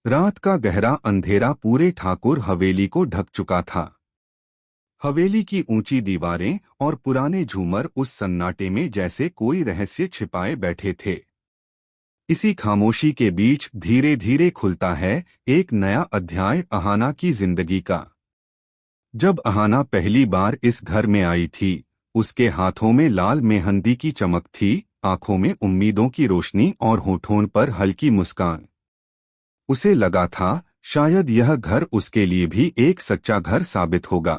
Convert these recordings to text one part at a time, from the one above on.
रात का गहरा अंधेरा पूरे ठाकुर हवेली को ढक चुका था। हवेली की ऊंची दीवारें और पुराने झूमर उस सन्नाटे में जैसे कोई रहस्य छिपाए बैठे थे। इसी खामोशी के बीच धीरे धीरे खुलता है एक नया अध्याय अहाना की जिंदगी का। जब अहाना पहली बार इस घर में आई थी, उसके हाथों में लाल मेहंदी की चमक थी, आंखों में उम्मीदों की रोशनी और होठों पर हल्की मुस्कान। उसे लगा था शायद यह घर उसके लिए भी एक सच्चा घर साबित होगा।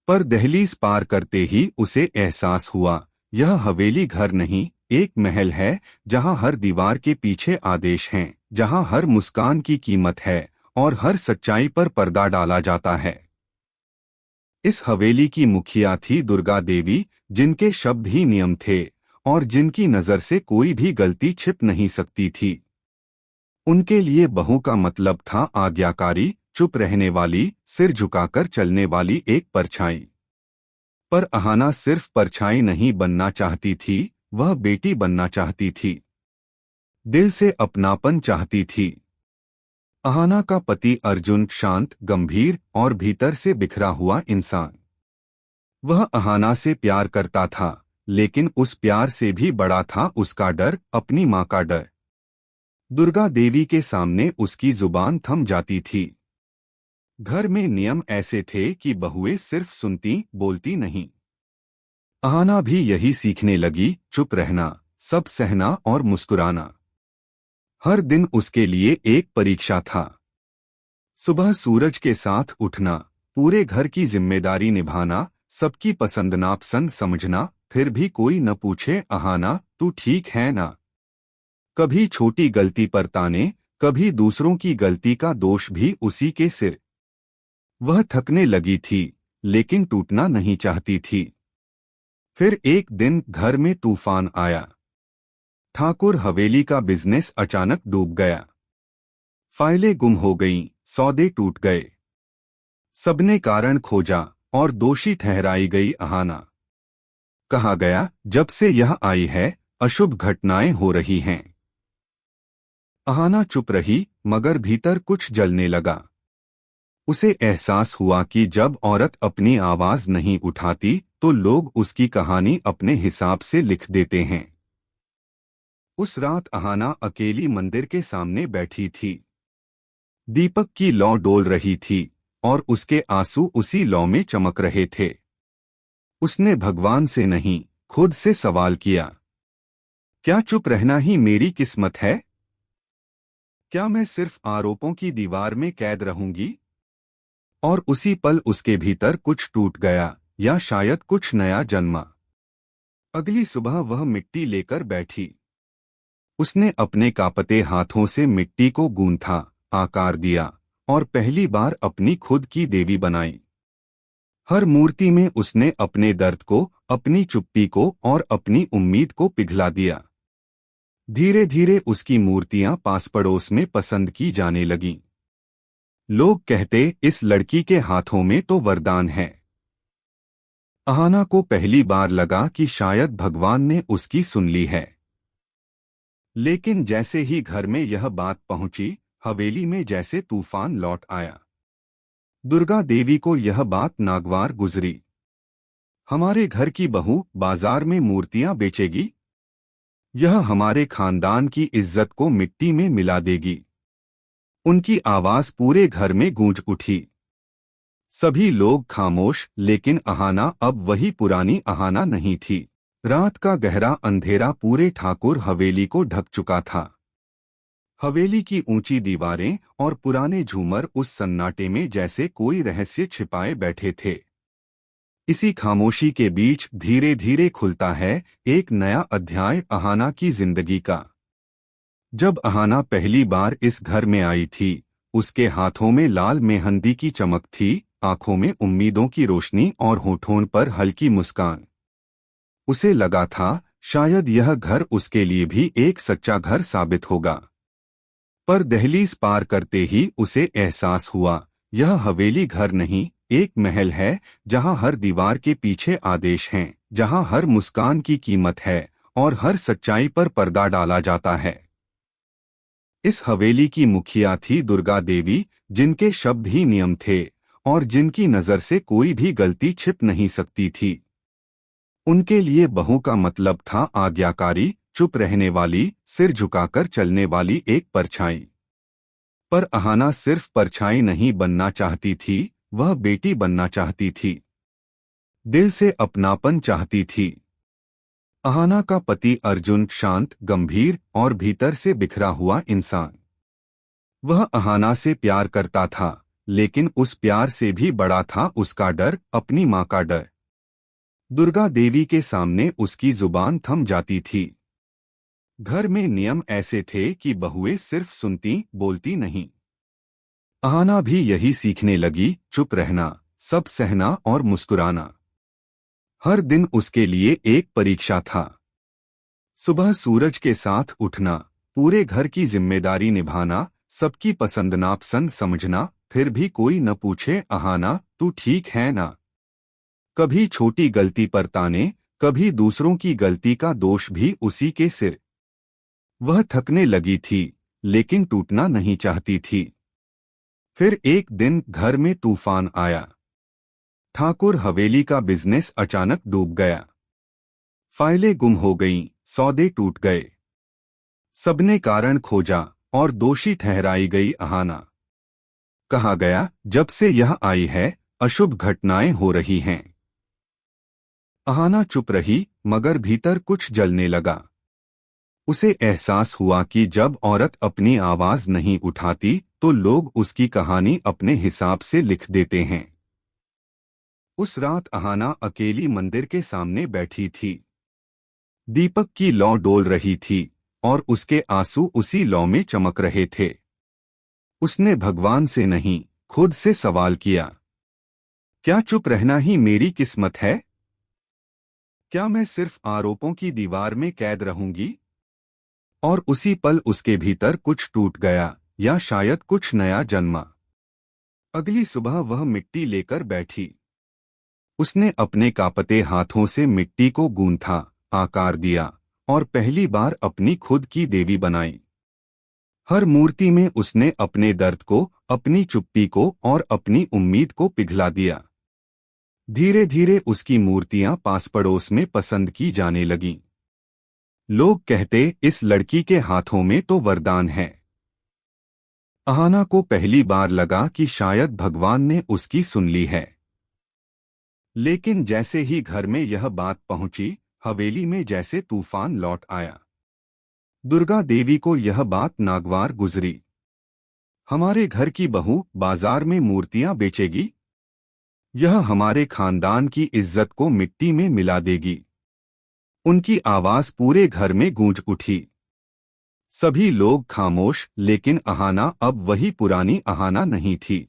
पर दहलीज पार करते ही उसे एहसास हुआ, यह हवेली घर नहीं, एक महल है जहां हर दीवार के पीछे आदेश हैं, जहां हर मुस्कान की कीमत है और हर सच्चाई पर पर्दा डाला जाता है। इस हवेली की मुखिया थी दुर्गा देवी, जिनके शब्द ही नियम थे और जिनकी नजर से कोई भी गलती छिप नहीं सकती थी। उनके लिए बहू का मतलब था आज्ञाकारी, चुप रहने वाली, सिर झुकाकर चलने वाली एक परछाई। पर अहाना सिर्फ परछाई नहीं बनना चाहती थी, वह बेटी बनना चाहती थी। दिल से अपनापन चाहती थी। अहाना का पति अर्जुन शांत, गंभीर और भीतर से बिखरा हुआ इंसान। वह अहाना से प्यार करता था, लेकिन उस प्यार से भी बड़ा था उसका डर, अपनी मां का डर। दुर्गा देवी के सामने उसकी जुबान थम जाती थी। घर में नियम ऐसे थे कि बहुएं सिर्फ सुनती, बोलती नहीं। अहाना भी यही सीखने लगी, चुप रहना, सब सहना और मुस्कुराना। हर दिन उसके लिए एक परीक्षा था। सुबह सूरज के साथ उठना, पूरे घर की जिम्मेदारी निभाना, सबकी पसंद नापसंद समझना, फिर भी कोई न पूछे, अहाना तू ठीक है ना। कभी छोटी गलती पर ताने, कभी दूसरों की गलती का दोष भी उसी के सिर। वह थकने लगी थी, लेकिन टूटना नहीं चाहती थी। फिर एक दिन घर में तूफान आया। ठाकुर हवेली का बिजनेस अचानक डूब गया। फाइलें गुम हो गईं, सौदे टूट गए। सबने कारण खोजा और दोषी ठहराई गई अहाना। कहा गया, जब से यह आई है, अशुभ घटनाएं हो रही हैं। अहाना चुप रही, मगर भीतर कुछ जलने लगा। उसे एहसास हुआ कि जब औरत अपनी आवाज नहीं उठाती तो लोग उसकी कहानी अपने हिसाब से लिख देते हैं। उस रात अहाना अकेली मंदिर के सामने बैठी थी। दीपक की लौ डोल रही थी और उसके आंसू उसी लौ में चमक रहे थे। उसने भगवान से नहीं, खुद से सवाल किया, क्या चुप रहना ही मेरी किस्मत है? क्या मैं सिर्फ आरोपों की दीवार में कैद रहूंगी? और उसी पल उसके भीतर कुछ टूट गया, या शायद कुछ नया जन्मा। अगली सुबह वह मिट्टी लेकर बैठी। उसने अपने कांपते हाथों से मिट्टी को गूंथा, आकार दिया और पहली बार अपनी खुद की देवी बनाई। हर मूर्ति में उसने अपने दर्द को, अपनी चुप्पी को और अपनी उम्मीद को पिघला दिया। धीरे धीरे उसकी मूर्तियां पास पड़ोस में पसंद की जाने लगीं। लोग कहते, इस लड़की के हाथों में तो वरदान है। अहाना को पहली बार लगा कि शायद भगवान ने उसकी सुन ली है। लेकिन जैसे ही घर में यह बात पहुंची, हवेली में जैसे तूफान लौट आया। दुर्गा देवी को यह बात नागवार गुजरी। हमारे घर की बहू बाजार में मूर्तियां बेचेगी? यह हमारे खानदान की इज्जत को मिट्टी में मिला देगी। उनकी आवाज पूरे घर में गूंज उठी। सभी लोग खामोश, लेकिन अहाना अब वही पुरानी अहाना नहीं थी। रात का गहरा अंधेरा पूरे ठाकुर हवेली को ढक चुका था। हवेली की ऊंची दीवारें और पुराने झूमर उस सन्नाटे में जैसे कोई रहस्य छिपाए बैठे थे। इसी खामोशी के बीच धीरे धीरे खुलता है एक नया अध्याय अहाना की जिंदगी का। जब अहाना पहली बार इस घर में आई थी, उसके हाथों में लाल मेहंदी की चमक थी, आंखों में उम्मीदों की रोशनी और होठों पर हल्की मुस्कान। उसे लगा था शायद यह घर उसके लिए भी एक सच्चा घर साबित होगा। पर दहलीज पार करते ही उसे एहसास हुआ, यह हवेली घर नहीं, एक महल है जहां हर दीवार के पीछे आदेश हैं, जहां हर मुस्कान की कीमत है और हर सच्चाई पर पर्दा डाला जाता है। इस हवेली की मुखिया थी दुर्गा देवी, जिनके शब्द ही नियम थे और जिनकी नजर से कोई भी गलती छिप नहीं सकती थी। उनके लिए बहू का मतलब था आज्ञाकारी, चुप रहने वाली, सिर झुकाकर चलने वाली एक परछाई। पर अहाना सिर्फ परछाई नहीं बनना चाहती थी, वह बेटी बनना चाहती थी। दिल से अपनापन चाहती थी। अहाना का पति अर्जुन शांत, गंभीर और भीतर से बिखरा हुआ इंसान। वह अहाना से प्यार करता था, लेकिन उस प्यार से भी बड़ा था उसका डर, अपनी मां का डर। दुर्गा देवी के सामने उसकी जुबान थम जाती थी। घर में नियम ऐसे थे कि बहुएं सिर्फ सुनती, बोलती नहीं। अहाना भी यही सीखने लगी, चुप रहना, सब सहना और मुस्कुराना। हर दिन उसके लिए एक परीक्षा था। सुबह सूरज के साथ उठना, पूरे घर की जिम्मेदारी निभाना, सबकी पसंद नापसंद समझना, फिर भी कोई न पूछे, अहाना तू ठीक है ना। कभी छोटी गलती पर ताने, कभी दूसरों की गलती का दोष भी उसी के सिर। वह थकने लगी थी, लेकिन टूटना नहीं चाहती थी। फिर एक दिन घर में तूफान आया। ठाकुर हवेली का बिजनेस अचानक डूब गया। फाइलें गुम हो गईं, सौदे टूट गए। सबने कारण खोजा और दोषी ठहराई गई अहाना। कहा गया, जब से यह आई है, अशुभ घटनाएं हो रही हैं। अहाना चुप रही, मगर भीतर कुछ जलने लगा। उसे एहसास हुआ कि जब औरत अपनी आवाज नहीं उठाती, तो लोग उसकी कहानी अपने हिसाब से लिख देते हैं। उस रात अहाना अकेली मंदिर के सामने बैठी थी। दीपक की लौ डोल रही थी और उसके आंसू उसी लौ में चमक रहे थे। उसने भगवान से नहीं, खुद से सवाल किया, क्या चुप रहना ही मेरी किस्मत है? क्या मैं सिर्फ आरोपों की दीवार में कैद रहूंगी? और उसी पल उसके भीतर कुछ टूट गया, या शायद कुछ नया जन्मा। अगली सुबह वह मिट्टी लेकर बैठी। उसने अपने कांपते हाथों से मिट्टी को गूंथा, आकार दिया और पहली बार अपनी खुद की देवी बनाई। हर मूर्ति में उसने अपने दर्द को, अपनी चुप्पी को और अपनी उम्मीद को पिघला दिया। धीरे धीरे उसकी मूर्तियां पास पड़ोस में पसंद की जाने लगीं। लोग कहते, इस लड़की के हाथों में तो वरदान है। अहाना को पहली बार लगा कि शायद भगवान ने उसकी सुन ली है। लेकिन जैसे ही घर में यह बात पहुंची, हवेली में जैसे तूफान लौट आया। दुर्गा देवी को यह बात नागवार गुजरी। हमारे घर की बहू बाजार में मूर्तियां बेचेगी? यह हमारे खानदान की इज्जत को मिट्टी में मिला देगी। उनकी आवाज पूरे घर में गूंज उठी। सभी लोग खामोश, लेकिन अहाना अब वही पुरानी अहाना नहीं थी।